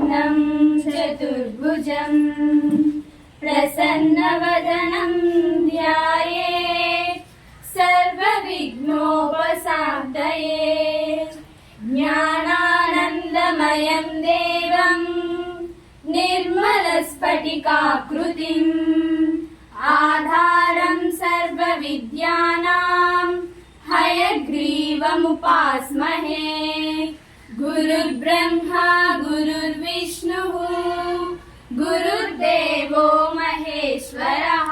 शशिवर्णं चतुर्भुजं प्रसन्नवदनं ध्यायेत् सर्वविघ्नोपशान्तये ज्ञानानन्दमयं देवं निर्मलस्फटिकाकृतिम् आधारं सर्वविद्यानां हयग्रीवमुपास्महे। गुरुर्ब्रह्मा गुरुर्विष्णुः गुरुर्देवो महेश्वरः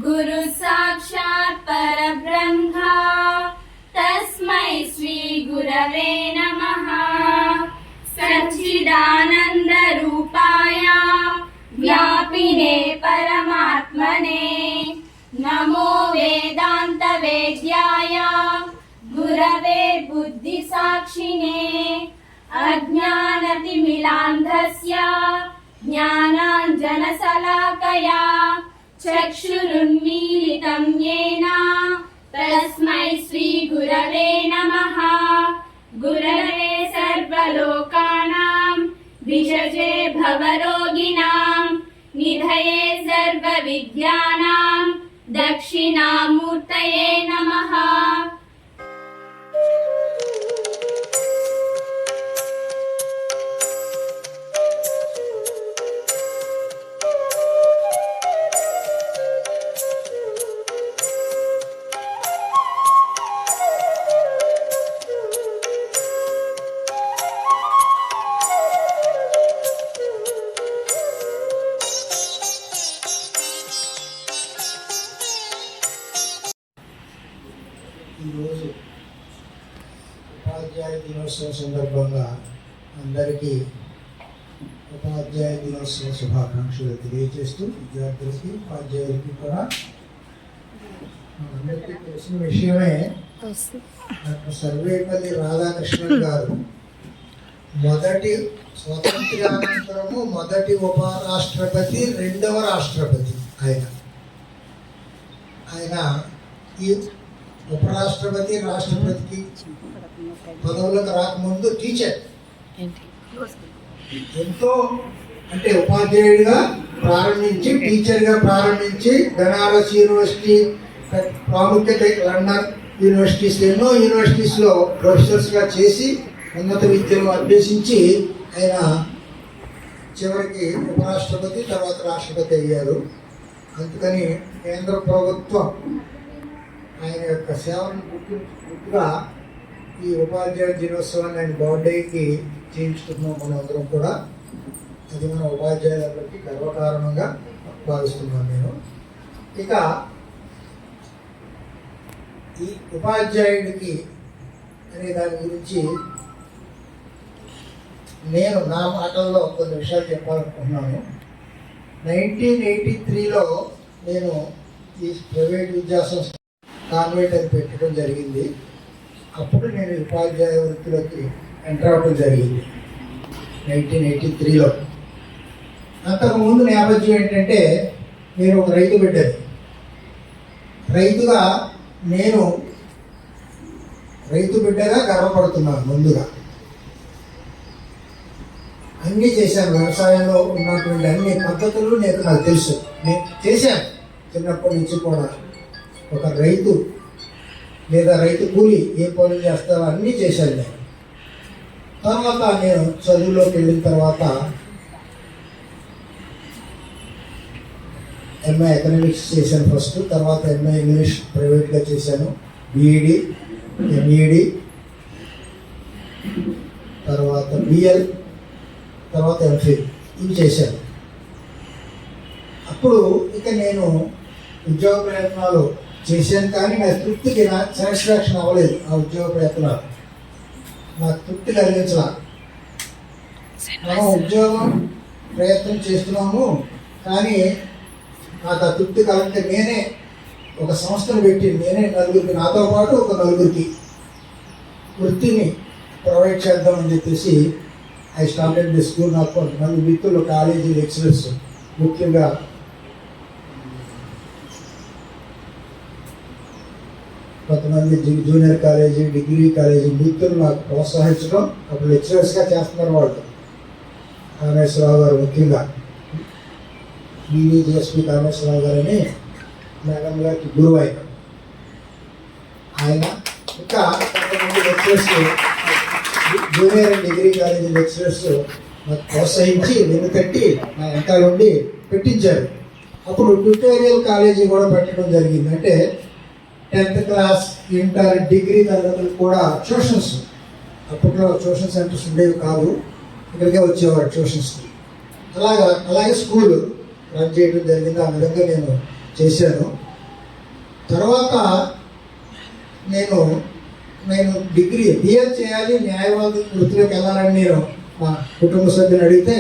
गुरुः साक्षात् परब्रह्म तस्मै श्री गुरवे नमः। सच्चिदानन्दरूपाय व्यापिने परमात्मने नमो वेदान्तवेद्याय गुरवे बुद्धिसाक्षिणे अज्ञानतिमिरान्धस्य ज्ञानाञ्जनशलाकया चक्षुरुन्मीलितं येन तस्मै श्रीगुरवे नमः। गुरवे सर्वलोकानां विषजे भवरोगिणां निधये सर्वविद्यानां दक्षिणामूर्तये नमः। ఈరోజు ఉపాధ్యాయ దినోత్సవం సందర్భంగా అందరికీ ఉపాధ్యాయ దినోత్సవ శుభాకాంక్షలు తెలియజేస్తూ విద్యార్థులకి ఉపాధ్యాయులకి కూడా అందరికీ తెలిసిన విషయమే డాక్టర్ సర్వేపల్లి రాధాకృష్ణన్ గారు మొదటి స్వతంత్రానంతరము మొదటి ఉపరాష్ట్రపతి, రెండవ రాష్ట్రపతి. ఆయన ఈ ఉపరాష్ట్రపతి రాష్ట్రపతికి పదవులకు రాకముందు టీచర్, ఎంతో అంటే ఉపాధ్యాయుడిగా ప్రారంభించి టీచర్గా ప్రారంభించి బెనారస్ యూనివర్సిటీ ప్రాముఖ్యత, లండన్ యూనివర్సిటీస్, ఎన్నో యూనివర్సిటీస్లో ప్రొఫెసర్స్గా చేసి ఉన్నత విద్యను అభ్యసించి ఆయన చివరికి ఉపరాష్ట్రపతి తర్వాత రాష్ట్రపతి అయ్యారు. అందుకని కేంద్ర ప్రభుత్వం ఆయన యొక్క సేవను గుర్తుగా ఈ ఉపాధ్యాయ దినోత్సవాన్ని ఆయన బర్త్డేకి చేయించుకుంటున్నాం మనందరం కూడా. అది మన ఉపాధ్యాయులందరికీ గర్వకారణంగా భావిస్తున్నాను నేను. ఇక ఈ ఉపాధ్యాయుడికి అనే దాని గురించి నేను నా మాటల్లో కొన్ని విషయాలు చెప్పాలనుకుంటున్నాను. 1983లో నేను ఈ ప్రైవేట్ విద్యాసంస్థ కాన్వెంట్ అని పెట్టడం జరిగింది. అప్పుడు నేను ఉపాధ్యాయ వృత్తిలోకి ఎంటర్ అవ్వడం జరిగింది 1983లో. అంతకుముందు నేపథ్యం ఏంటంటే నేను ఒక రైతు బిడ్డని. నేను రైతు బిడ్డగా గర్వపడుతున్నాను. ముందుగా అన్నీ చేశాను. వ్యవసాయంలో ఉన్నటువంటి అన్ని పద్ధతులు నాకు తెలుసు. నేను చేశాను చిన్నప్పటి నుంచి కూడా. ఒక రైతు లేదా రైతు కూలి ఏ పనులు చేస్తారో అన్నీ చేశాను నేను. తర్వాత నేను చదువులోకి వెళ్ళిన తర్వాత ఎంఏ ఎకనామిక్స్ చేశాను ఫస్ట్. తర్వాత ఎంఏ ఇంగ్లీష్ ప్రైవేట్గా చేశాను, బీఈడి, ఎంఈడి, తర్వాత బిఎల్, తర్వాత ఎంఫిల్ ఇవి చేశాను. అప్పుడు ఇక నేను ఉద్యోగ ప్రయత్నాలు చేశాను, కానీ నాకు తృప్తికి సాటిస్ఫాక్షన్ అవ్వలేదు. ఆ ఉద్యోగ ప్రయత్నాలు నాకు తృప్తి కలిగించాల. మనం ఉద్యోగం ప్రయత్నం చేస్తున్నాము, కానీ నాకు ఆ తృప్తి కలిగితే నేనే ఒక సంస్థను పెట్టి నేనే నలుగురికి, నాతో పాటు ఒక నలుగురికి వృత్తిని ప్రొవైడ్ చేద్దామని చెప్పేసి ఐ స్టార్టెడ్ ది స్కూల్. నాకు కొంతమంది మిత్రులు కాలేజీ లెక్చరర్స్, ముఖ్యంగా కొంతమంది జూనియర్ కాలేజీ, డిగ్రీ కాలేజీ మిత్రులు నాకు ప్రోత్సహించడం. అప్పుడు లెక్చరర్స్గా చేస్తున్నారు వాళ్ళు. కామేశ్వరరావు గారు, ముఖ్యంగా BVGSP కామేశ్వరరావు గారని మేడం గారికి గురువు ఆయన ఇంకా కొంతమంది lecturers, junior and degree college lecturers నాకు ప్రోత్సహించి వెనుకట్టి నా వెనకాల ఉండి పెట్టించారు. అప్పుడు ట్యూటోరియల్ కాలేజీ కూడా పెట్టడం జరిగింది. అంటే 10th క్లాస్, ఇంటర్, డిగ్రీ తరగతులు కూడా ట్యూషన్స్. అప్పట్లో ట్యూషన్ సెంటర్స్ ఉండేవి కాదు, ఇక్కడికే వచ్చేవారు ట్యూషన్స్కి. అలాగే స్కూల్ రన్ చేయడం జరిగింది. ఆ విధంగా నేను చేశాను. తర్వాత నేను డిగ్రీ BL చేయాలి, న్యాయవాది వృత్తిలోకి వెళ్ళాలని నేను మా కుటుంబ సభ్యులు అడిగితే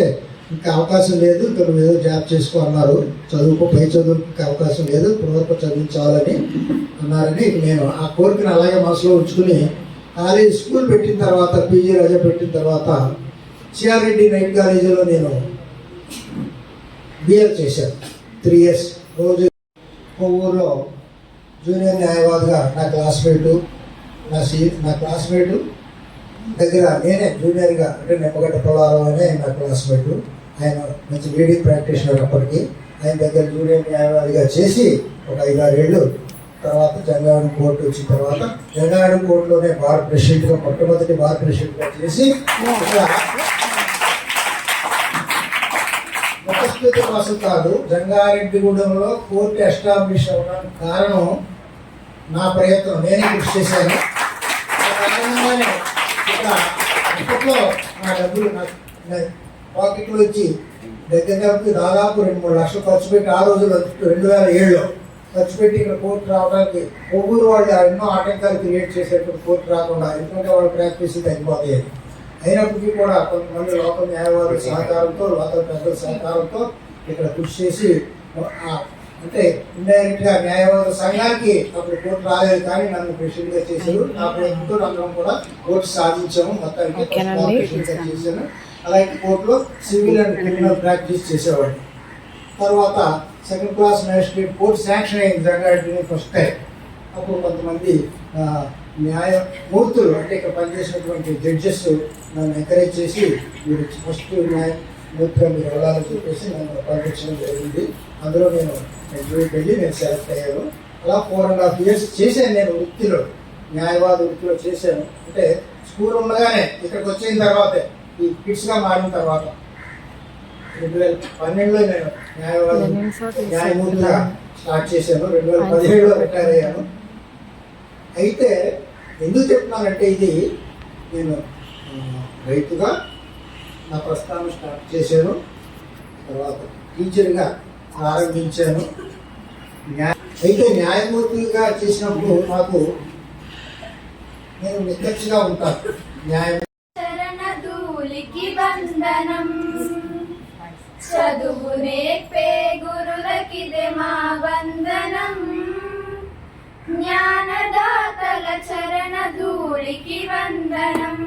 ఇంకా అవకాశం లేదు, ఇంకా నువ్వు ఏదో జాబ్ చేసుకో అన్నారు. పై చదువుకి అవకాశం లేదు, ఇప్పటివరకు చదివించాలని అన్నారని నేను ఆ కోరికను అలాగే మనసులో ఉంచుకుని స్కూల్ పెట్టిన తర్వాత, PG రాజా పెట్టిన తర్వాత CR రెడ్డి నైట్ కాలేజీలో నేను BL చేశాను 3 years. రోజు ఊళ్ళో జూనియర్ న్యాయవాదిగా నా క్లాస్మేటు దగ్గర నేనే జూనియర్గా, అంటే నిమ్మగడ్డ పొలారావు అనే నా క్లాస్మేటు. ఆయన మంచి లీడింగ్ ప్రాక్టీషనర్. అప్పటికి ఆయన దగ్గర జూనియర్ న్యాయవాదిగా చేసి ఒక 5-6 ఏళ్ళు తర్వాత జంగారెడ్డి కోర్టు వచ్చిన తర్వాత జంగారెడ్డి కోర్టులోనే బార్ ప్రెసిడెంట్గా, మొట్టమొదటి బార్ ప్రెసిడెంట్గా చేసి ఉపస్థితి కోసం కాదు, జంగారెడ్డిగూడెంలో కోర్టు ఎస్టాబ్లిష్ అవ్వడానికి కారణం నా ప్రయత్నం, నేనే కృషి చేశాను. కారణంగానే ఇక ఇప్పట్లో నా డబ్బులు పాకెట్లో వచ్చి దగ్గరకు దాదాపు 2-3 లక్షలు ఖర్చు పెట్టి, ఆ రోజుల్లో 2007లో ఖర్చు పెట్టి ఇక్కడ కోర్టు రావడానికి ఒవ్వూరు వాళ్ళు ఎన్నో ఆటంకాలు క్రియేట్ చేసేటువంటి కోర్టు రాకుండా, ఎందుకంటే వాళ్ళు ప్రాక్టీస్ తగ్గిపోతాయి. అయినప్పటికీ కూడా కొంతమంది లోకల్ న్యాయవాదుల సహకారంతో, లోకల్ పెద్దల సహకారంతో ఇక్కడ కృషి చేసి, అంటే ఇండైరెక్ట్గా న్యాయవాదుల సంఘానికి అప్పుడు కోర్టు రాలేదు, కానీ నన్ను ప్రెసిడెంట్గా చేశారు. నా ప్రయత్నంతో అందరం కూడా కోర్టు సాధించాము. మొత్తానికి ప్రెసిడెంట్గా చేశాను. అలాగే కోర్టులో సివిల్ అండ్ క్రిమినల్ ప్రాక్టీస్ చేసేవాడిని. తర్వాత 2nd class magistrate court sanction అయింది జంగారెడ్డి ఫస్ట్ టైం. అప్పుడు కొంతమంది న్యాయమూర్తులు, అంటే ఇక్కడ పనిచేసినటువంటి జడ్జెస్ నన్ను ఎంకరేజ్ చేసి మీరు ఫస్ట్ న్యాయమూర్తిగా మీరు వెళ్ళాలని చెప్పేసి నన్ను పంపించడం జరిగింది. అందులో నేను వెళ్ళి నేను సెలెక్ట్ అయ్యాను. అలా 4.5 years చేశాను నేను వృత్తిలో, న్యాయవాద వృత్తిలో చేశాను. అంటే స్కూల్ ఉండగానే ఇక్కడికి వచ్చిన తర్వాతే, ఈ కిడ్స్గా మారిన తర్వాత 2012లో నేను న్యాయమూర్తిగా స్టార్ట్ చేశాను. 2017లో రిటైర్ అయ్యాను. అయితే ఎందుకు చెప్తున్నానంటే, ఇది నేను రైతుగా నా ప్రస్థానం స్టార్ట్ చేశాను, తర్వాత టీచర్గా ప్రారంభించాను. అయితే న్యాయమూర్తిగా చేసినప్పుడు నాకు నేను నిక్కచ్చిగా ఉంటాను. చరణధూళికి వందనం, చదువు నేర్పే గురులకిదే మా వందనం. జ్ఞానదాతల చరణధూళికి వందనం.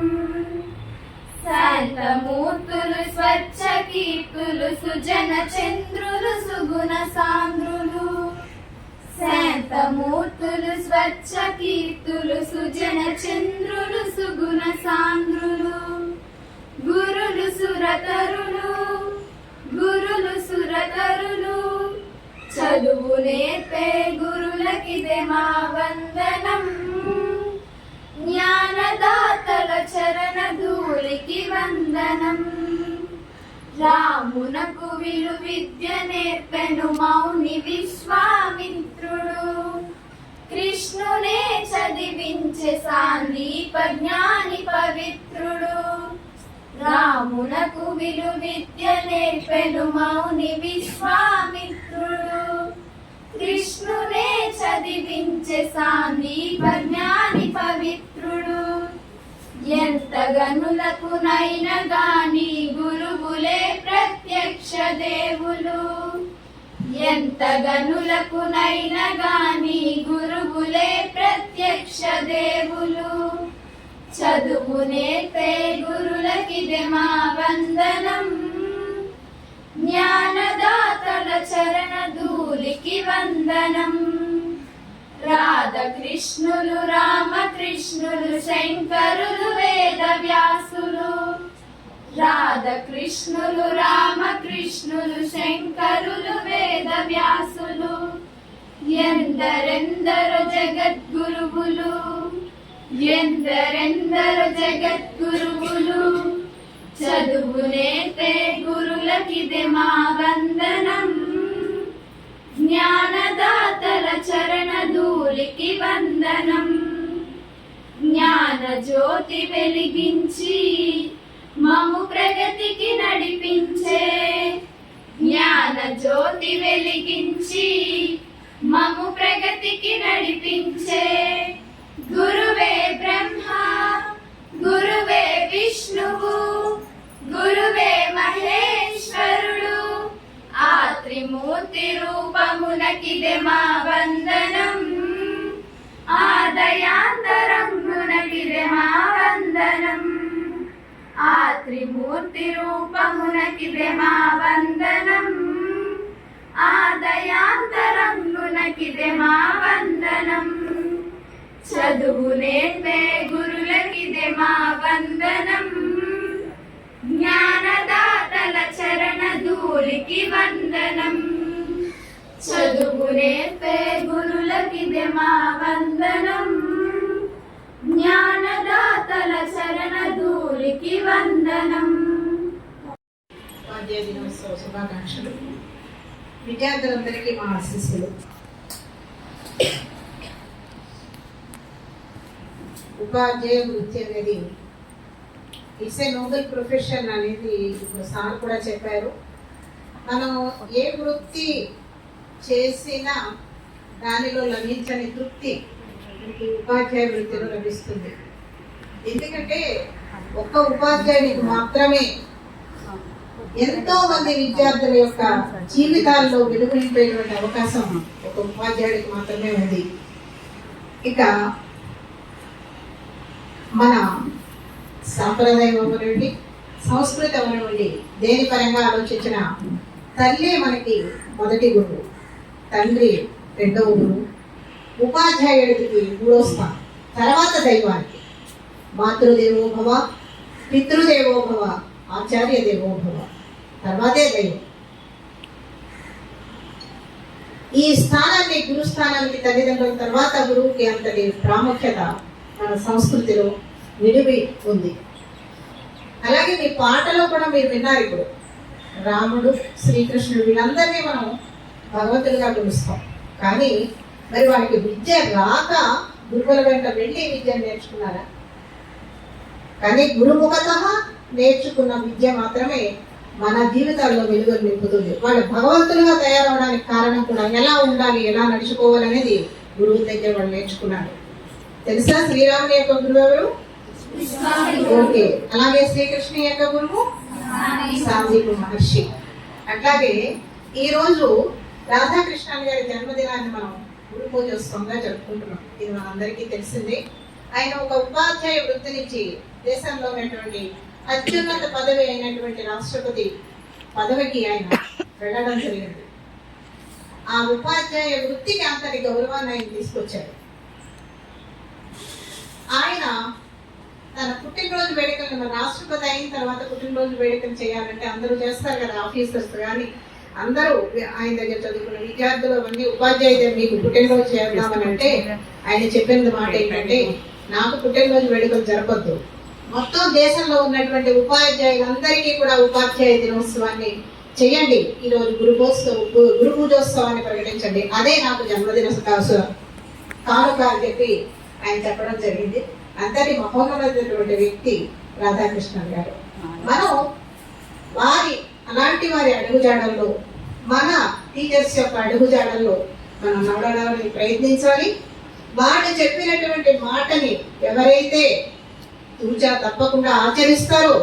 శాంతమూర్తులు, స్వచ్ఛ కీర్తులు, సుజన చంద్రులు, సుగుణ సాంద్రులు. శాంతమూర్తులు, స్వచ్ఛ కీర్తులు, సుజన చంద్రులు, సుగుణ సాంద్రులు. గురులు సురతరులు, గురులు సురతరులు, చదువు నేర్పే గురులకిదే మా వందనం. జ్ఞానదాతల చరణధూళికి వందనం. రామునకు విలు విద్య నేర్పెను మౌని విశ్వామిత్రుడు. కృష్ణునే చదివించే సాందీప జ్ఞాని పవిత్రుడు. రామునకు విలు విద్య నేర్పెను మౌని విశ్వామిత్రుడు. కృష్ణునే చదివించే సాందీప జ్ఞాని పవిత్రుడు. ఎంత గనులకు నైన గాని గురువులే ప్రత్యక్ష దేవులు. ఎంత గనులకు నైన గాని గురువులే ప్రత్యక్ష దేవులు. చదువు నేర్పే గురులకిదే మా వందనం. జ్ఞానదాతల చరణధూళికి వందనం. రాధకృష్ణులు, రామకృష్ణులు, శంకరులు, వేద వ్యాసులు. రాధకృష్ణులు రామకృష్ణులు శంకరులు వేద వ్యాసులు ఎందరెందరో జగద్గురువులు ఎందరెందరో జగద్గురువులు చదువు నేర్పే గురులకిదే మా వందనం జ్ఞానదాతల చరణ ధూళికి వందనం జ్ఞాన జ్యోతి వెలిగించి మము ప్రగతికి నడిపించే జ్ఞాన జ్యోతి వెలిగించి మము ప్రగతికి నడిపించే గురువే బ్రహ్మ గురువే విష్ణువు గురువే మహేశ్వరుడు ఆ త్రిమూర్తి రూపమునకిదే మా వందనం ఆదయాంతరమునకిదే మా వందనం ఆ త్రిమూర్తి రూపమునకిదే మా వందనం ఆదయాంతరమునకిదే మా వందనం చదువు నేర్పే గురులకిదే మా వందనం జ్ఞానదాతల చరణ ధూళికి వందనం చదువు నేర్పే గురులకిదే మా వందనం జ్ఞానదాతల చరణ ధూళికి వందనం. ఉపాధ్యాయ దినోత్సవ శుభాకాంక్షలు. విద్యార్థులందరికీ మా ఆశీస్సులు. ఉపాధ్యాయ వృత్తి అనేది ఇట్స్ ఏ నోబెల్ ప్రొఫెషన్ అనేది ఇప్పుడు సార్ కూడా చెప్పారు. మనం ఏ వృత్తి చేసినా దానిలో లభించని తృప్తి మనకి ఉపాధ్యాయ వృత్తిలో లభిస్తుంది. ఎందుకంటే ఒక్క ఉపాధ్యాయునికి మాత్రమే ఎంతో మంది విద్యార్థుల యొక్క జీవితాల్లో వెలుగు నింపేటువంటి అవకాశం ఒక ఉపాధ్యాయుడికి మాత్రమే ఉంది. ఇక మన సాంప్రదాయం అవనండి, సంస్కృతి అవనండి, దేని పరంగా ఆలోచించిన తల్లి మనకి మొదటి గురువు, తండ్రి రెండవ గురువు, ఉపాధ్యాయుడికి మూడో స్థానం, తర్వాత దైవానికి మాతృదేవోభవ, పితృదేవోభవ, ఆచార్య దేవోభవ, తర్వాతే దైవం. ఈ స్థానాన్ని గురుస్థానానికి తల్లిదండ్రుల తర్వాత గురువుకి అంతటి ప్రాముఖ్యత మన సంస్కృతిలో విడివి ఉంది. అలాగే మీ పాటలో కూడా మీరు విన్నారు. ఇప్పుడు రాముడు, శ్రీకృష్ణుడు వీళ్ళందరినీ మనం భగవంతుడిగా పిలుస్తాం. కానీ మరి వాళ్ళకి విద్య రాక గురువుల వెంట వెళ్ళి విద్యను నేర్చుకున్నారా? కానీ గురుముఖత నేర్చుకున్న విద్య మాత్రమే మన జీవితాల్లో వెలుగులు నింపుతుంది. వాళ్ళు భగవంతులుగా తయారవడానికి కారణం కూడా ఎలా ఉండాలి, ఎలా నడుచుకోవాలనేది గురువు దగ్గర వాళ్ళు నేర్చుకున్నారు. తెలుసా శ్రీరాముని యొక్క గురువు ఎవరు? ఓకే. అలాగే శ్రీకృష్ణ యొక్క గురువు సాందీపు మహర్షి. అట్లాగే ఈ రోజు రాధాకృష్ణన్ గారి జన్మదినాన్ని మనం గురు పూజోత్సవంగా జరుపుకుంటున్నాం. ఇది మనందరికీ తెలిసింది. ఆయన ఒక ఉపాధ్యాయ వృత్తి నుంచి దేశంలో ఉన్నటువంటి అత్యున్నత పదవి అయినటువంటి రాష్ట్రపతి పదవికి ఆయన వెళ్ళడం జరిగింది. ఆ ఉపాధ్యాయ వృత్తికి అంతటి గౌరవాన్ని ఆయన తీసుకొచ్చారు. ఆయన తన పుట్టినరోజు వేడుకలు, మన రాష్ట్రపతి అయిన తర్వాత పుట్టినరోజు వేడుకలు చేయాలంటే అందరూ చేస్తారు కదా, ఆఫీసర్స్ కానీ అందరూ ఆయన దగ్గర చదువుకున్న విద్యార్థులు అవన్నీ ఉపాధ్యాయులు మీకు పుట్టినరోజు చేద్దామని అంటే ఆయన చెప్పిన మాట ఏంటంటే, నాకు పుట్టినరోజు వేడుకలు జరపద్దు, మొత్తం దేశంలో ఉన్నటువంటి ఉపాధ్యాయులందరికీ కూడా ఉపాధ్యాయ దినోత్సవాన్ని చెయ్యండి, ఈరోజు గురు పూజోత్సవాన్ని ప్రకటించండి, అదే నాకు జన్మదిన కానుక అని చెప్పి ఆయన చెప్పడం జరిగింది. అంతటి మహోన్నతమైనటువంటి వ్యక్తి రాధాకృష్ణన్ గారు. మనం అలాంటి వారి అడుగుజాడల్లో, మన టీచర్స్ యొక్క అడుగుజాడల్లో మనం నడవడానికి ప్రయత్నించాలి. వాళ్ళు చెప్పినటువంటి మాటని ఎవరైతే తూచా తప్పకుండా ఆచరిస్తారో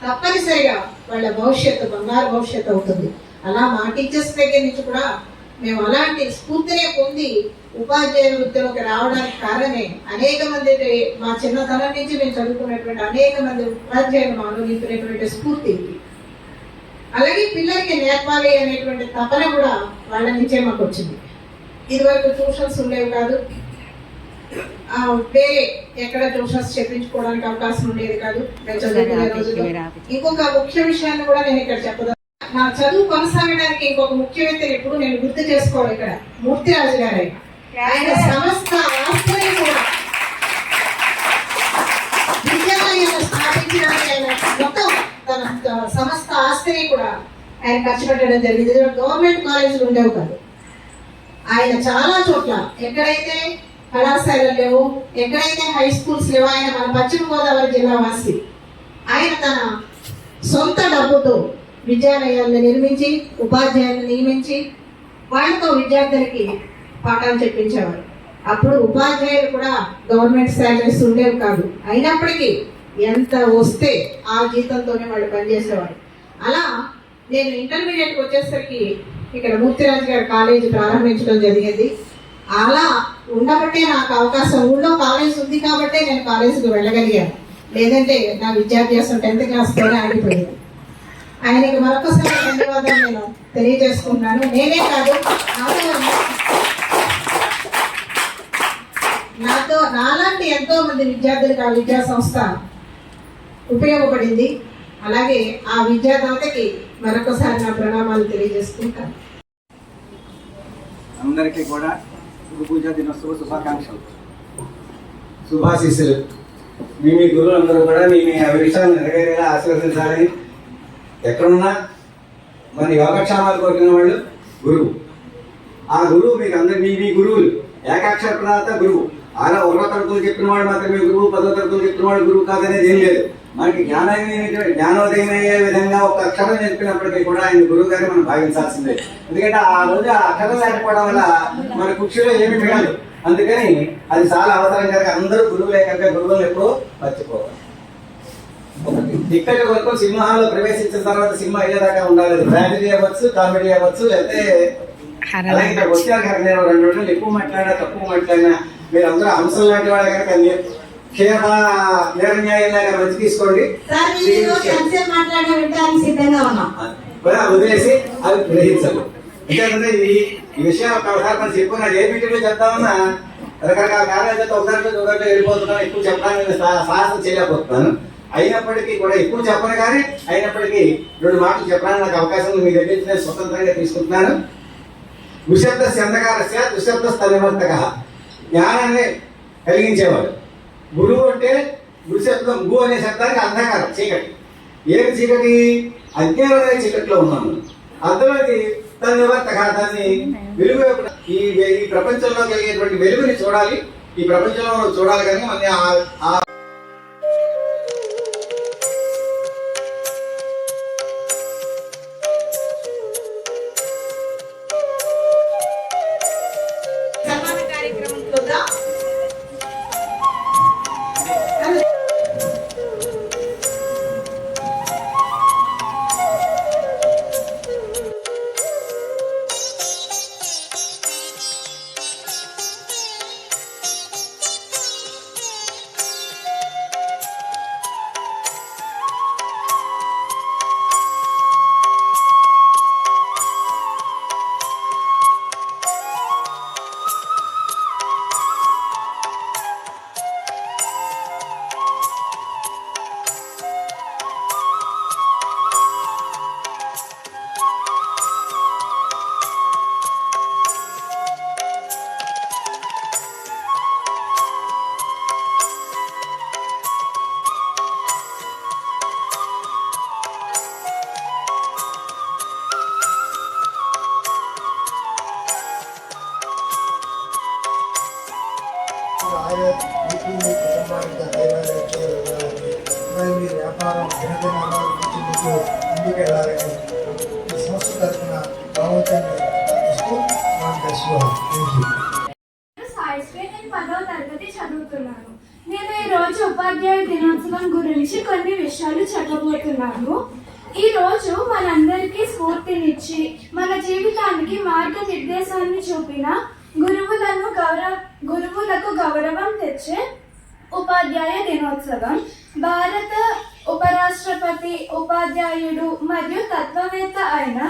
తప్పనిసరిగా వాళ్ళ భవిష్యత్తు బంగారు భవిష్యత్తు అవుతుంది. అలా మా టీచర్స్ దగ్గర నుంచి కూడా మేము అలాంటి స్ఫూర్తినే పొంది ఉపాధ్యాయ వృత్తిలోకి రావడానికి కారణమే అనేక మంది, మా చిన్నతనం నుంచి మేము చదువుకున్నటువంటి అనేక మంది ఉపాధ్యాయులు మాలో నింపినటువంటి స్ఫూర్తి. అలాగే పిల్లలకి నేర్పాలి అనేటువంటి తపన కూడా వాళ్ళ నుంచే మాకు వచ్చింది. ఇదివరకు ట్యూషన్స్ ఉండేవి కాదు. వేరే ఎక్కడ ట్యూషన్స్ చెప్పించుకోవడానికి అవకాశం ఉండేది కాదు నేను చదువుకునే రోజుల్లో. ఇంకొక ముఖ్య విషయాన్ని కూడా నేను ఇక్కడ చెప్పదా, నా చదువు కొనసాగడానికి ఇంకొక ముఖ్య వ్యక్తిని ఎప్పుడు నేను గుర్తు చేసుకోవాలి. ఇక్కడ మూర్తిరాజు గారు ఆయన సమస్త ఆస్తులని కూడా విద్యాలయాన్ని స్థాపించడానికి ఆయన మొత్తం తన సమస్త ఆస్తిని కూడా ఆయన ఖర్చు పెట్టడం జరిగింది. గవర్నమెంట్ కాలేజీలు ఉండేవి కాదు. ఆయన చాలా చోట్ల ఎక్కడైతే కళాశాలలు లేవు, ఎక్కడైతే హై స్కూల్స్ లేవు, ఆయన మన పశ్చిమ గోదావరి జిల్లా వాసి. ఆయన తన సొంత డబ్బుతో విద్యాలయాలను నిర్మించి ఉపాధ్యాయులను నియమించి వాళ్ళతో విద్యార్థులకి పాఠాలు చెప్పించేవారు. అప్పుడు ఉపాధ్యాయులు కూడా గవర్నమెంట్ శాలరీస్ ఉండేవి కాదు. అయినప్పటికీ ఎంత వస్తే ఆ జీతంతోనే వాళ్ళు పనిచేసేవారు. అలా నేను ఇంటర్మీడియట్కి వచ్చేసరికి ఇక్కడ మూర్తిరాజు గారి కాలేజీ ప్రారంభించడం జరిగింది. అలా ఉండబట్టే నాకు అవకాశం, ఊళ్ళో కాలేజ్ ఉంది కాబట్టే నేను కాలేజీకి వెళ్ళగలిగాను. లేదంటే నా విద్యాభ్యాసం 10th క్లాస్తోనే ఆగిపోయింది. ఆయనకి మరొకసారి ధన్యవాదాలు నేను తెలియజేసుకుంటున్నాను. నేనే కాదు, నాలాంటి ఎంతో మంది విద్యార్థులకు ఆ విద్యా సంస్థ ఉపయోగపడింది. అలాగే ఆ విద్యాదాతకి మరొకసారి నా ప్రణామాలు తెలియజేసుకుంటాను. అందరికీ కూడా గురు పూజా దినోత్సవ శుభాకాంక్షలు, శుభాశీస్సులు. మీ గురువులందరూ కూడా మీ అభిషాలను నెరవేరేలా ఆశీర్వదించాలని. ఎక్కడున్నా మన యోగక్షేమాలు కోరిన వాళ్ళు గురువు. ఆ గురువు మీకు అందరు మీ గురువులు. ఏకాక్షర ప్రదాత గురువు. అలా 1వ తరగతులు చెప్పిన వాడు మాత్రమే గురువు, 10వ తరగతులు చెప్పిన వాడు గురువు కాదనేది ఏం లేదు. మనకి జ్ఞానోదయం అయ్యే విధంగా ఒక అక్షరం నేర్పినప్పటికీ కూడా ఆయన గురువు గారిని మనం భావించాల్సిందే. ఎందుకంటే ఆ రోజు ఆ అక్షరం లేకపోవడం వల్ల మన కుక్షిలో ఏమి మిగలదు. అందుకని అది చాలా అవసరం కనుక అందరూ గురువులే కనుక గురువులను ఎప్పుడూ మర్చిపోవాలి. టిక్కెట్ వరకు సినిమా హాల్లో ప్రవేశించిన తర్వాత సినిమా అయ్యేదాకా ఉండాలి. ట్రాజడీ అవ్వచ్చు, కామెడీ అవ్వచ్చు, లేకపోతే అలాగే ఇక్కడ వచ్చారు కనుక నేను 2 రోజులు ఎక్కువ మాట్లాడినా తక్కువ మాట్లాడినా మీరు అందరూ అంశం లాంటి వాళ్ళు కనుక నిర్ణయాలు మంచి తీసుకోండి, వదిలేసి అది గ్రహించాలి. ఎందుకంటే ఈ విషయం ఒకసారి మనం చెప్పుకున్నాడు. ఏ మీటింగ్లో చెప్తామన్నా రకరకాల కారణాలతో ఒకదాంట్లో వెళ్ళిపోతున్నాను, ఎక్కువ చెప్పడానికి సాహసం చేయలేకపోతున్నాను. అయినప్పటికీ కూడా ఎక్కువ చెప్పను, కానీ అయినప్పటికీ 2 మాటలు చెప్పడానికి నాకు అవకాశం మీ దగ్గర నేను స్వతంత్రంగా తీసుకుంటున్నాను. విశబ్ద అంధకారస్య దుశబ్ద స్థలవర్తక, జ్ఞానాన్ని కలిగించేవాడు. గురువు అంటే గురుశబ్దం, గు అనే శబ్దానికి అంధకారం, చీకటి. ఏమి చీకటి? అజ్ఞానం అనే చీకటిలో ఉన్నాము. అర్థమైంది తన నివర్తక, దాన్ని వెలుగు. ఈ ప్రపంచంలో కలిగేటువంటి వెలుగుని చూడాలి, ఈ ప్రపంచంలో చూడాలి. కానీ మన మీ వ్యాపారం దినదిన అభివృద్ధి మీకు ముందుకు వెళ్ళాలని ఈ సంస్థ తరఫున భగవంతుని నేను 10వ తరగతి చదువుతున్నాను. నేను ఈ రోజు ఉపాధ్యాయ దినోత్సవం గురించి కొన్ని విషయాలు చెప్పబోతున్నాను. ఈ రోజు మనందరికీ స్ఫూర్తినిచ్చి మన జీవితానికి మార్గనిర్దేశాన్ని చూపిన గురువులకు గౌరవం తెచ్చే ఉపాధ్యాయ దినోత్సవం. భారత ఉపరాష్ట్రపతి, ఉపాధ్యాయుడు మరియు తత్వవేత్త అయిన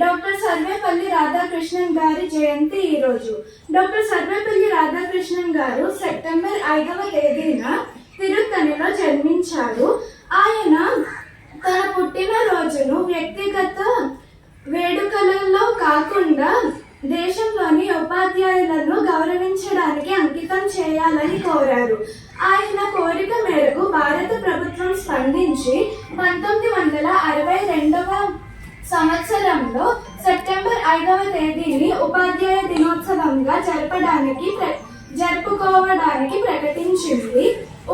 డాక్టర్ సర్వేపల్లి రాధాకృష్ణన్ గారి జయంతి ఈరోజు. డాక్టర్ సర్వేపల్లి రాధాకృష్ణన్ గారు సెప్టెంబర్ 5వ తేదీన తిరుత్తణిలో జన్మించారు. ఆయన తన పుట్టినరోజును వ్యక్తిగత వేడుకలలో కాకుండా దేశంలోని ఉపాధ్యాయులను గౌరవించడానికి అంకితం చేయాలని కోరారు. ఆయన కోరిక మేరకు భారత ప్రభుత్వం స్పందించి 1962వ సంవత్సరంలో సెప్టెంబర్ 5వ తేదీని ఉపాధ్యాయ దినోత్సవంగా జరుపుకోవడానికి ప్రకటించింది.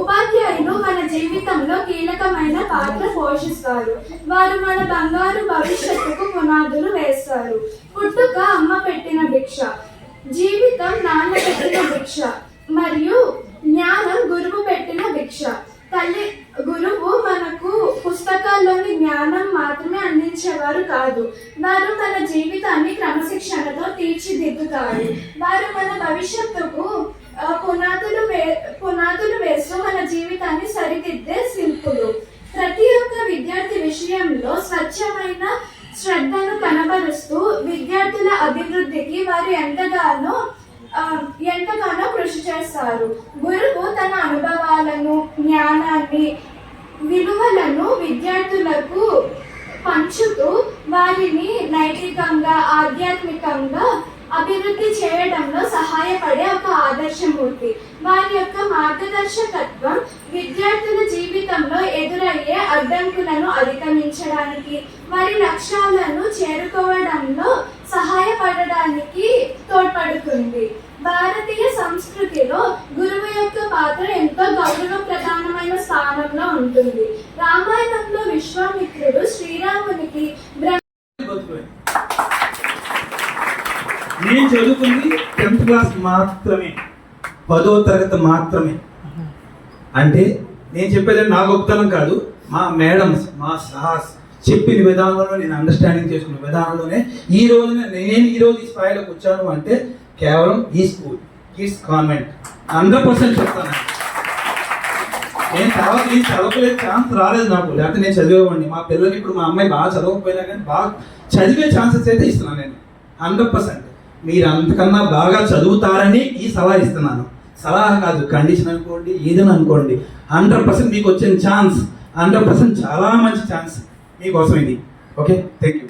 ఉపాధ్యాయులు మన జీవితంలో కీలకమైన పాత్ర పోషిస్తారు. వారు మన బంగారు భవిష్యత్తుకు పునాదులు వేస్తారు. పుట్టుక అమ్మ పెట్టిన భిక్ష, జీవితం నాన్న పెట్టిన భిక్ష, మరియు జ్ఞానం గురువు పెట్టిన భిక్ష. గురువు మనకు పుస్తకాల్లోని జ్ఞానం మాత్రమే అందించేవారు కాదు, వారు మన జీవితాన్ని క్రమశిక్షణతో తీర్చిదిద్దుతారు. వారు మన భవిష్యత్తుకు పునాదులు వేస్తూ మన జీవితాన్ని సరిదిద్దే శిల్పులు. ప్రతి ఒక్క విద్యార్థి విషయంలో స్వచ్ఛమైన శ్రద్ధను కనబరుస్తూ విద్యార్థుల అభివృద్ధికి వారు ఎంతగానో కృషి చేస్తారు. గురువు తన అనుభవాలను, జ్ఞానాన్ని, విలువలను విద్యార్థులకు పంచుతూ వారిని నైతికంగా, ఆధ్యాత్మికంగా అభివృద్ధి చేయడంలో సహాయపడే ఒక ఆదర్శమూర్తి. వారి యొక్క మార్గదర్శకత్వం విద్యార్థుల జీవితంలో ఎదురయ్యే అడ్డంకులను అధిగమించడానికి, వారి లక్ష్యాలను చేరుకోవడంలో సహాయపడడానికి తోడ్పడుతుంది. భారతీయ సంస్కృతిలో గురువు యొక్క పాత్ర ఎంతో గౌరవప్రధానమైన స్థానంలో ఉంటుంది. రామాయణంలో విశ్వామిత్రుడు శ్రీరామునికి నేను చదువుకుంది 10th క్లాస్ మాత్రమే, 10వ తరగతి మాత్రమే. అంటే నేను చెప్పేది నా గొప్పతనం కాదు, మా మేడమ్స్, మా సార్స్ చెప్పిన విధానంలో నేను అండర్స్టాండింగ్ చేసుకున్న విధానంలోనే ఈ రోజున నేను ఈ స్థాయిలోకి వచ్చాను. అంటే కేవలం ఈ స్కూల్, కిడ్స్ కాన్వెంట్ 100% చెప్తాను. నేను తర్వాత నేను చదవలేదు, ఛాన్స్ రాలేదు నాకు, లేకపోతే నేను చదివేవాడిని. మా పిల్లలు ఇప్పుడు మా అమ్మాయి బాగా చదవకపోయినా కానీ బాగా చదివే ఛాన్సెస్ అయితే ఇస్తున్నాను నేను 100%. మీరు అంతకన్నా బాగా చదువుతారని ఈ సలహా ఇస్తున్నాను. సలహా కాదు, కండిషన్ అనుకోండి, ఏదైనా అనుకోండి. 100% మీకు వచ్చిన ఛాన్స్ 100% చాలా మంచి ఛాన్స్ మీకోసం ఇది. Okay, thank you.